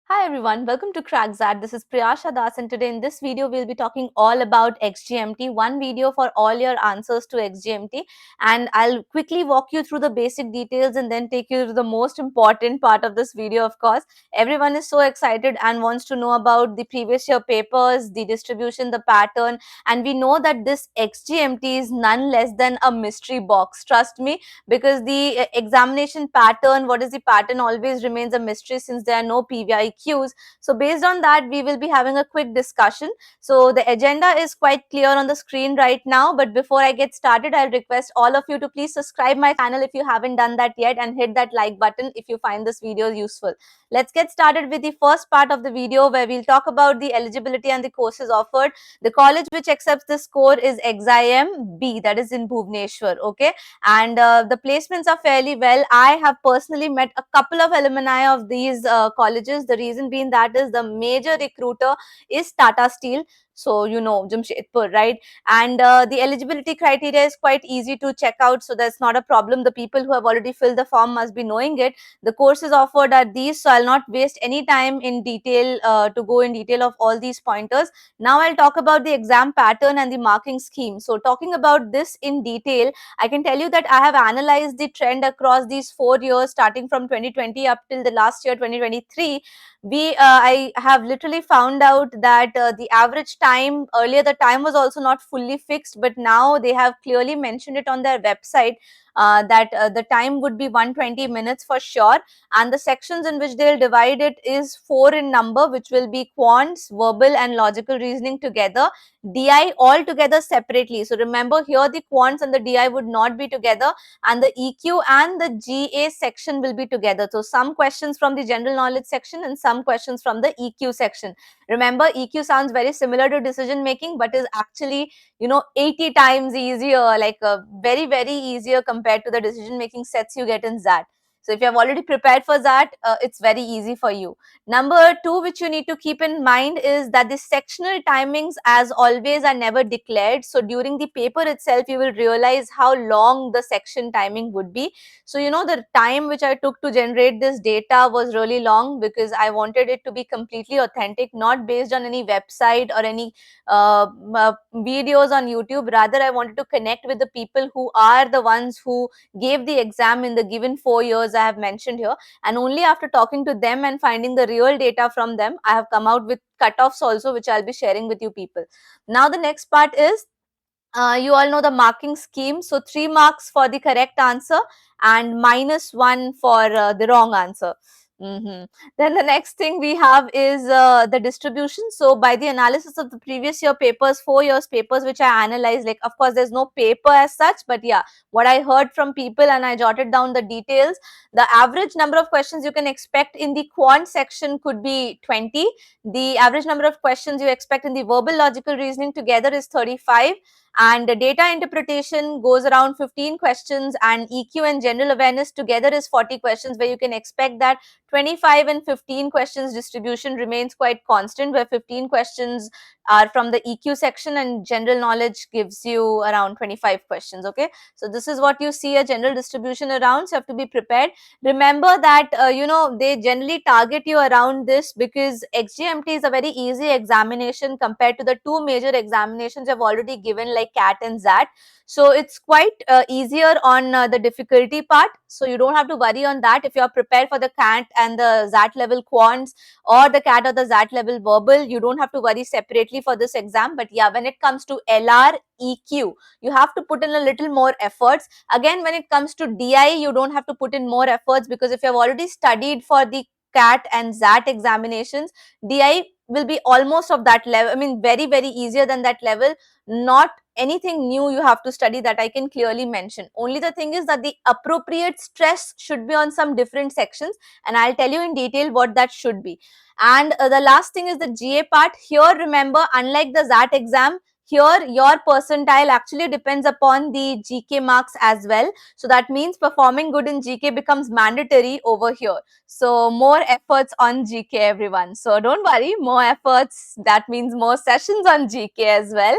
Hi everyone, welcome to CrackZat. This is Priyasha Das, and today in this video we'll be talking all about XGMT, one video for all your answers to XGMT, and I'll quickly walk you through the basic details and then take you to the most important part of this video. Of course, everyone is so excited and wants to know about the previous year papers, the distribution, the pattern, and we know that this XGMT is none less than a mystery box. Trust me, because the examination pattern, what is the pattern, always remains a mystery since there are no PVIQs. So based on that, we will be having a quick discussion. So the agenda is quite clear on the screen right now, but before I get started, I'll request all of you to please subscribe my channel if you haven't done that yet, and hit that like button if you find this video useful. Let's get started with the first part of the video, where we'll talk about the eligibility and the courses offered. The college which accepts this score is XIMB, that is in Bhubaneswar. Okay, and the placements are fairly well. I have personally met a couple of alumni of these colleges. The reason being that is the major recruiter is Tata Steel. So you know Jamshedpur, right? And the eligibility criteria is quite easy to check out, so that's not a problem. The people who have already filled the form must be knowing it. The courses offered are these, so I'll not waste any time in detail to go in detail of all these pointers. Now I'll talk about the exam pattern and the marking scheme. So talking about this in detail, I can tell you that I have analyzed the trend across these 4 years, starting from 2020 up till the last year 2023. I have literally found out that the average time, earlier the time was also not fully fixed, but now they have clearly mentioned it on their website, that the time would be 120 minutes for sure, and the sections in which they'll divide it is 4 in number, which will be quants, verbal and logical reasoning together, DI all together separately. So remember, here the quants and the DI would not be together, and the EQ and the GA section will be together. So some questions from the general knowledge section and some questions from the EQ section. Remember, EQ sounds very similar to decision making, but is actually 80 times easier, like very easier compared to the decision making sets you get in ZAT. So if you have already prepared for that, it's very easy for you. Number two, which you need to keep in mind, is that the sectional timings, as always, are never declared. So during the paper itself, you will realize how long the section timing would be. So the time which I took to generate this data was really long, because I wanted it to be completely authentic, not based on any website or any videos on YouTube. Rather, I wanted to connect with the people who are the ones who gave the exam in the given 4 years I have mentioned here, and only after talking to them and finding the real data from them, I have come out with cutoffs also, which I'll be sharing with you people. Now the next part is, you all know the marking scheme. So 3 marks for the correct answer and -1 for the wrong answer. Then the next thing we have is the distribution. So by the analysis of the previous year papers, 4 years papers which I analyzed, like of course there's no paper as such, but yeah, what I heard from people and I jotted down the details. The average number of questions you can expect in the quant section could be 20. The average number of questions you expect in the verbal logical reasoning together is 35, and the data interpretation goes around 15 questions, and EQ and general awareness together is 40 questions, where you can expect that 25 and 15 questions distribution remains quite constant, where 15 questions are from the EQ section and general knowledge gives you around 25 questions. Okay, so this is what you see a general distribution around, so you have to be prepared. Remember that they generally target you around this because XGMT is a very easy examination compared to the 2 major examinations I've already given, like CAT and ZAT. So it's quite easier on the difficulty part, so you don't have to worry on that. If you are prepared for the CAT and the ZAT level quants, or the CAT or the ZAT level verbal, you don't have to worry separately for this exam. But yeah, when it comes to LR, EQ, you have to put in a little more efforts. Again, when it comes to DI, you don't have to put in more efforts, because if you have already studied for the CAT and ZAT examinations, DI will be almost of that level. I mean, very easier than that level. Not anything new you have to study, that I can clearly mention. Only the thing is that the appropriate stress should be on some different sections, and I'll tell you in detail what that should be. And the last thing is the GA part. Here, remember, unlike the ZAT exam, here your percentile actually depends upon the GK marks as well. So that means performing good in GK becomes mandatory over here. So more efforts on GK, everyone. So don't worry, more efforts, that means more sessions on GK as well.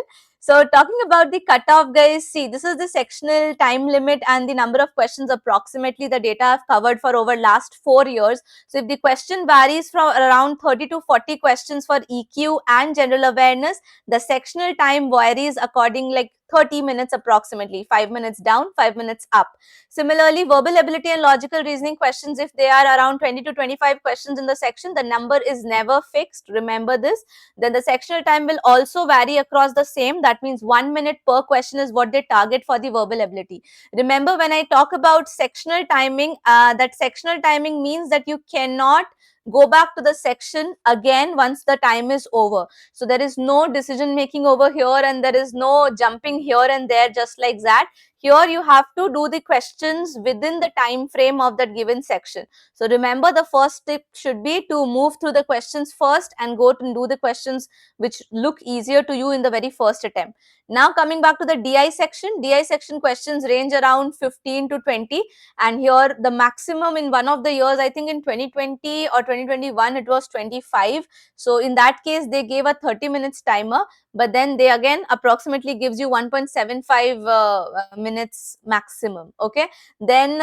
So talking about the cutoff, guys, see, this is the sectional time limit and the number of questions approximately the data I've covered for over last 4 years. So if the question varies from around 30 to 40 questions for EQ and general awareness, the sectional time varies according like 30 minutes approximately, 5 minutes down, 5 minutes up. Similarly, verbal ability and logical reasoning questions, if they are around 20 to 25 questions in the section, the number is never fixed. Remember this. Then the sectional time will also vary across the same. That means 1 minute per question is what they target for the verbal ability. Remember, when I talk about sectional timing, that sectional timing means that you cannot go back to the section again once the time is over. So there is no decision making over here, and there is no jumping here and there just like that. Here you have to do the questions within the time frame of that given section. So remember, the first tip should be to move through the questions first and go to do the questions which look easier to you in the very first attempt. Now coming back to the DI section questions range around 15 to 20, and here the maximum in one of the years, I think in 2020 or 2021, it was 25. So in that case, they gave a 30 minutes timer, but then they again approximately gives you 1.75 minutes maximum. Okay, then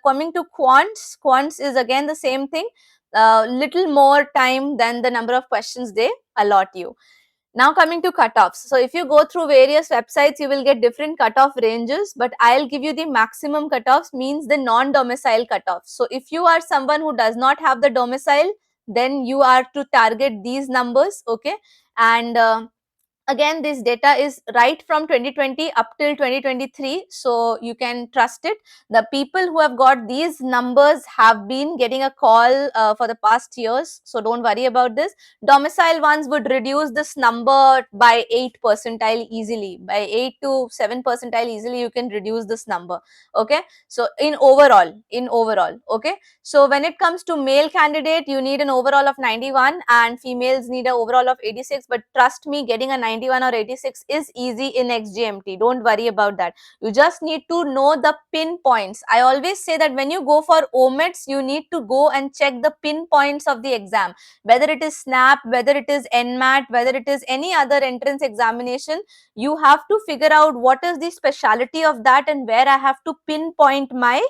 coming to quants is again the same thing, little more time than the number of questions they allot you. Now coming to cutoffs. So if you go through various websites, you will get different cutoff ranges, but I'll give you the maximum cutoffs, means the non-domicile cutoffs. So if you are someone who does not have the domicile, then you are to target these numbers. Okay, and again, this data is right from 2020 up till 2023, so you can trust it. The people who have got these numbers have been getting a call for the past years, so don't worry about this. Domicile ones would reduce this number by 8 percentile easily, by 8 to 7 percentile easily you can reduce this number. Okay, so in overall, okay. So when it comes to male candidate, you need an overall of 91 and females need an overall of 86, but trust me, getting a 91 or 86 is easy in XGMT. Don't worry about that. You just need to know the pinpoints. I always say that when you go for OMETs, you need to go and check the pinpoints of the exam, whether it is SNAP, whether it is NMAT, whether it is any other entrance examination. You have to figure out what is the speciality of that and where I have to pinpoint my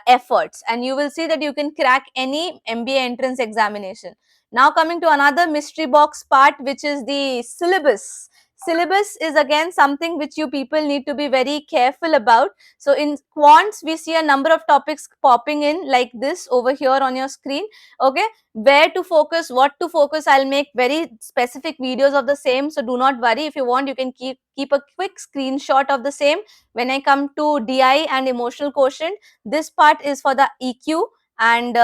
efforts, and you will see that you can crack any MBA entrance examination. Now coming to another mystery box part, which is the syllabus. Syllabus is again something which you people need to be very careful about. So in quants, we see a number of topics popping in like this over here on your screen. Okay, where to focus, what to focus, I'll make very specific videos of the same, so do not worry. If you want, you can keep a quick screenshot of the same. When I come to DI and emotional quotient, this part is for the EQ, and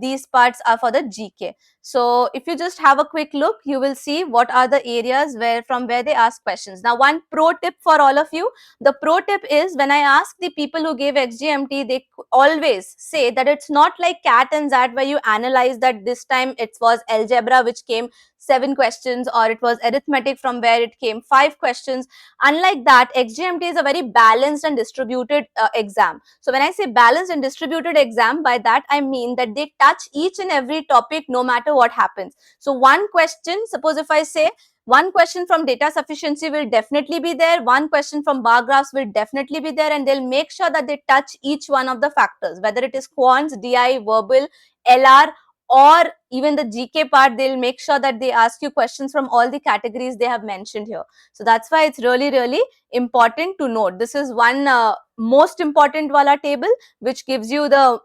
these parts are for the GK. So if you just have a quick look, you will see what are the areas from where they ask questions. Now, one pro tip for all of you. The pro tip is, when I ask the people who gave XGMT, they always say that it's not like CAT and XAT where you analyze that this time it was algebra which came 7 questions, or it was arithmetic from where it came 5 questions. Unlike that, XGMT is a very balanced and distributed exam. So when I say balanced and distributed exam, by that I mean that they touch each and every topic no matter what happens. So one question, suppose if I say one question from data sufficiency will definitely be there, one question from bar graphs will definitely be there, and they'll make sure that they touch each one of the factors, whether it is quants, DI, verbal, LR, or even the GK part. They'll make sure that they ask you questions from all the categories they have mentioned here. So that's why it's really important to note. This is one most important wala table, which gives you the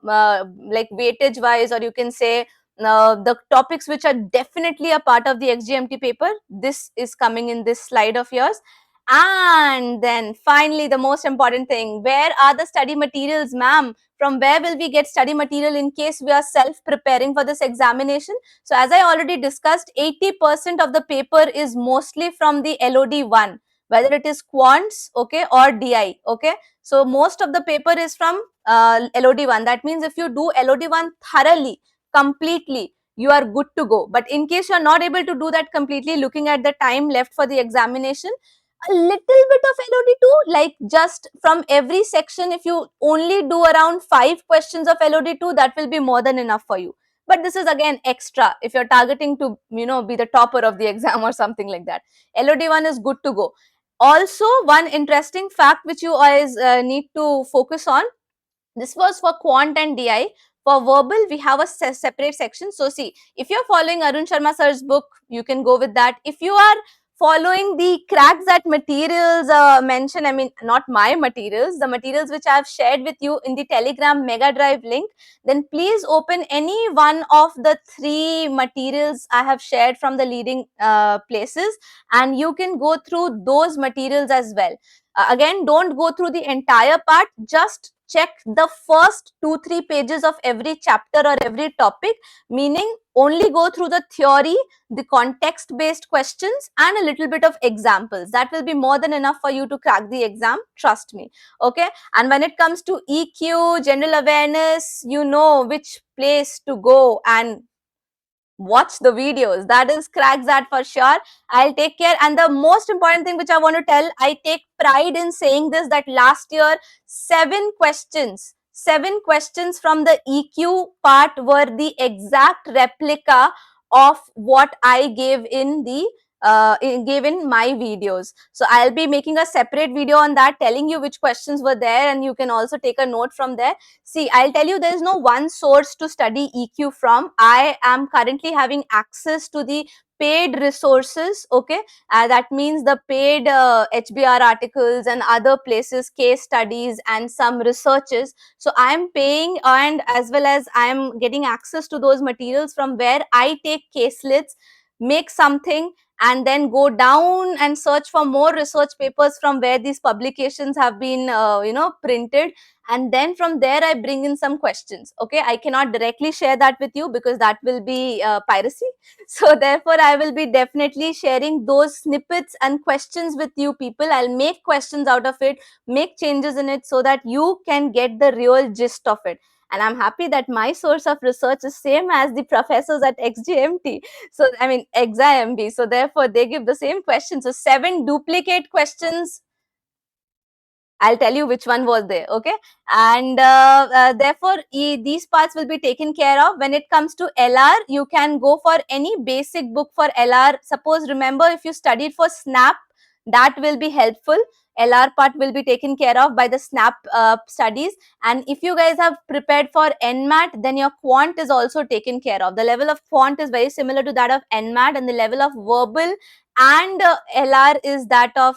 like weightage wise, or you can say the topics which are definitely a part of the XGMT paper. This is coming in this slide of yours. And then finally, the most important thing, where are the study materials, ma'am? From where will we get study material in case we are self-preparing for this examination? So as I already discussed, 80% of the paper is mostly from the LOD1, whether it is quants, okay, or DI, okay. So most of the paper is from LOD1. That means if you do LOD1 thoroughly, completely, you are good to go. But in case you are not able to do that completely, looking at the time left for the examination, a little bit of LOD2, like just from every section, if you only do around 5 questions of LOD2, that will be more than enough for you. But this is again extra if you're targeting to, be the topper of the exam or something like that. LOD1 is good to go. Also, one interesting fact which you always need to focus on, this was for Quant and DI. For verbal, we have a separate section. So see, if you're following Arun Sharma sir's book, you can go with that. If you are following the cracks that materials mentioned, I mean, not my materials, the materials which I have shared with you in the Telegram Mega Drive link, then please open any one of the 3 materials I have shared from the leading places, and you can go through those materials as well. Again, don't go through the entire part, just check the first 2-3 pages of every chapter or every topic, meaning only go through the theory, the context based questions, and a little bit of examples. That will be more than enough for you to crack the exam, trust me. Okay, and when it comes to EQ, general awareness, you know which place to go and watch the videos. That is crack that for sure. I'll take care. And the most important thing which I want to tell, I take pride in saying this, that last year 7 questions from the EQ part were the exact replica of what I gave in the gave in my videos. So I'll be making a separate video on that, telling you which questions were there, and you can also take a note from there. See, I'll tell you, there is no one source to study EQ from. I am currently having access to the paid resources. Okay, that means the paid HBR articles and other places, case studies and some researches. So I am paying, and as well as I am getting access to those materials from where I take caselets, make something, and then go down and search for more research papers from where these publications have been printed, and then from there I bring in some questions. Okay, I cannot directly share that with you because that will be piracy. So therefore I will be definitely sharing those snippets and questions with you people. I'll make questions out of it, make changes in it, so that you can get the real gist of it. And I'm happy that my source of research is same as the professors at XGMT. So I mean XIMB. So therefore they give the same questions. So 7 duplicate questions, I'll tell you which one was there. Okay, and therefore these parts will be taken care of. When it comes to LR, you can go for any basic book for LR. Suppose, remember, if you studied for SNAP, that will be helpful. LR part will be taken care of by the SNAP studies. And if you guys have prepared for NMAT, then your Quant is also taken care of. The level of Quant is very similar to that of NMAT, and the level of verbal and LR is that of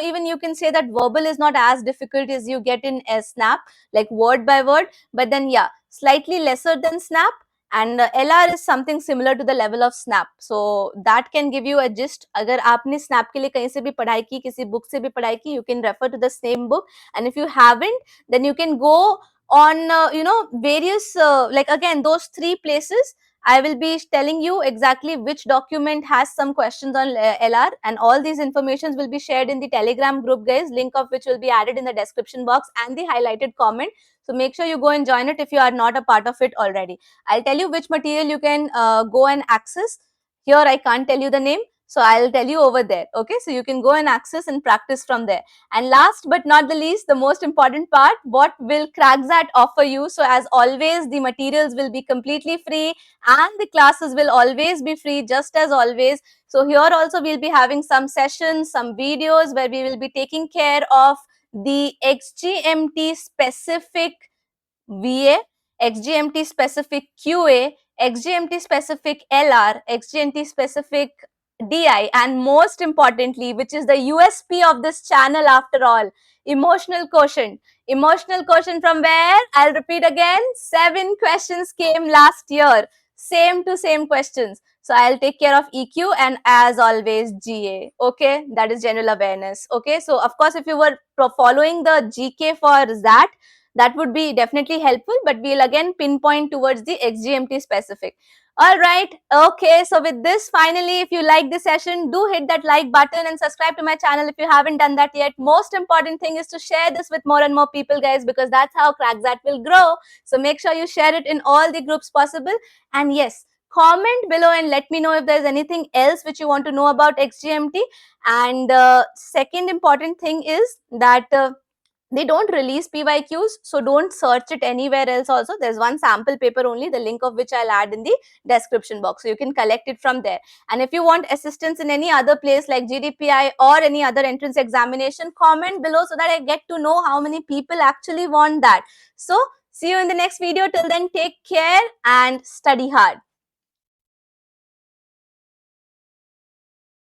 even you can say that verbal is not as difficult as you get in SNAP, like word by word, but then yeah, slightly lesser than SNAP. And LR is something similar to the level of SNAP, so that can give you a gist. अगर आपने SNAP के लिए कहीं से भी पढ़ाई की, किसी book से भी पढ़ाई की, you can refer to the same book. And if you haven't, then you can go on various like again those 3 places. I will be telling you exactly which document has some questions on LR, and all these informations will be shared in the Telegram group, guys, link of which will be added in the description box and the highlighted comment. So make sure you go and join it if you are not a part of it already. I'll tell you which material you can go and access. Here I can't tell you the name, so I'll tell you over there. Okay, so you can go and access and practice from there. And last but not the least, the most important part, what will CrackZat offer you? So as always, the materials will be completely free and the classes will always be free, just as always. So here also we'll be having some sessions, some videos where we will be taking care of the XGMT specific VA, XGMT specific QA, XGMT specific LR, XGMT specific DI, and most importantly, which is the USP of this channel after all, emotional quotient. Emotional quotient from where? I'll repeat again, 7 questions came last year, same to same questions. So I'll take care of EQ and as always GA. Okay, that is general awareness. Okay, so of course if you were following the GK for that, that would be definitely helpful, but we'll again pinpoint towards the XGMT specific. All right, okay, so with this, finally, if you like this session, do hit that like button and subscribe to my channel if you haven't done that yet. Most important thing is to share this with more and more people, guys, because that's how CrackZat will grow. So make sure you share it in all the groups possible. And yes, comment below and let me know if there's anything else which you want to know about XGMT. And second important thing is that They don't release PYQs, so don't search it anywhere else also. There's one sample paper only, the link of which I'll add in the description box. So you can collect it from there. And if you want assistance in any other place like GDPI or any other entrance examination, comment below so that I get to know how many people actually want that. So see you in the next video. Till then, take care and study hard.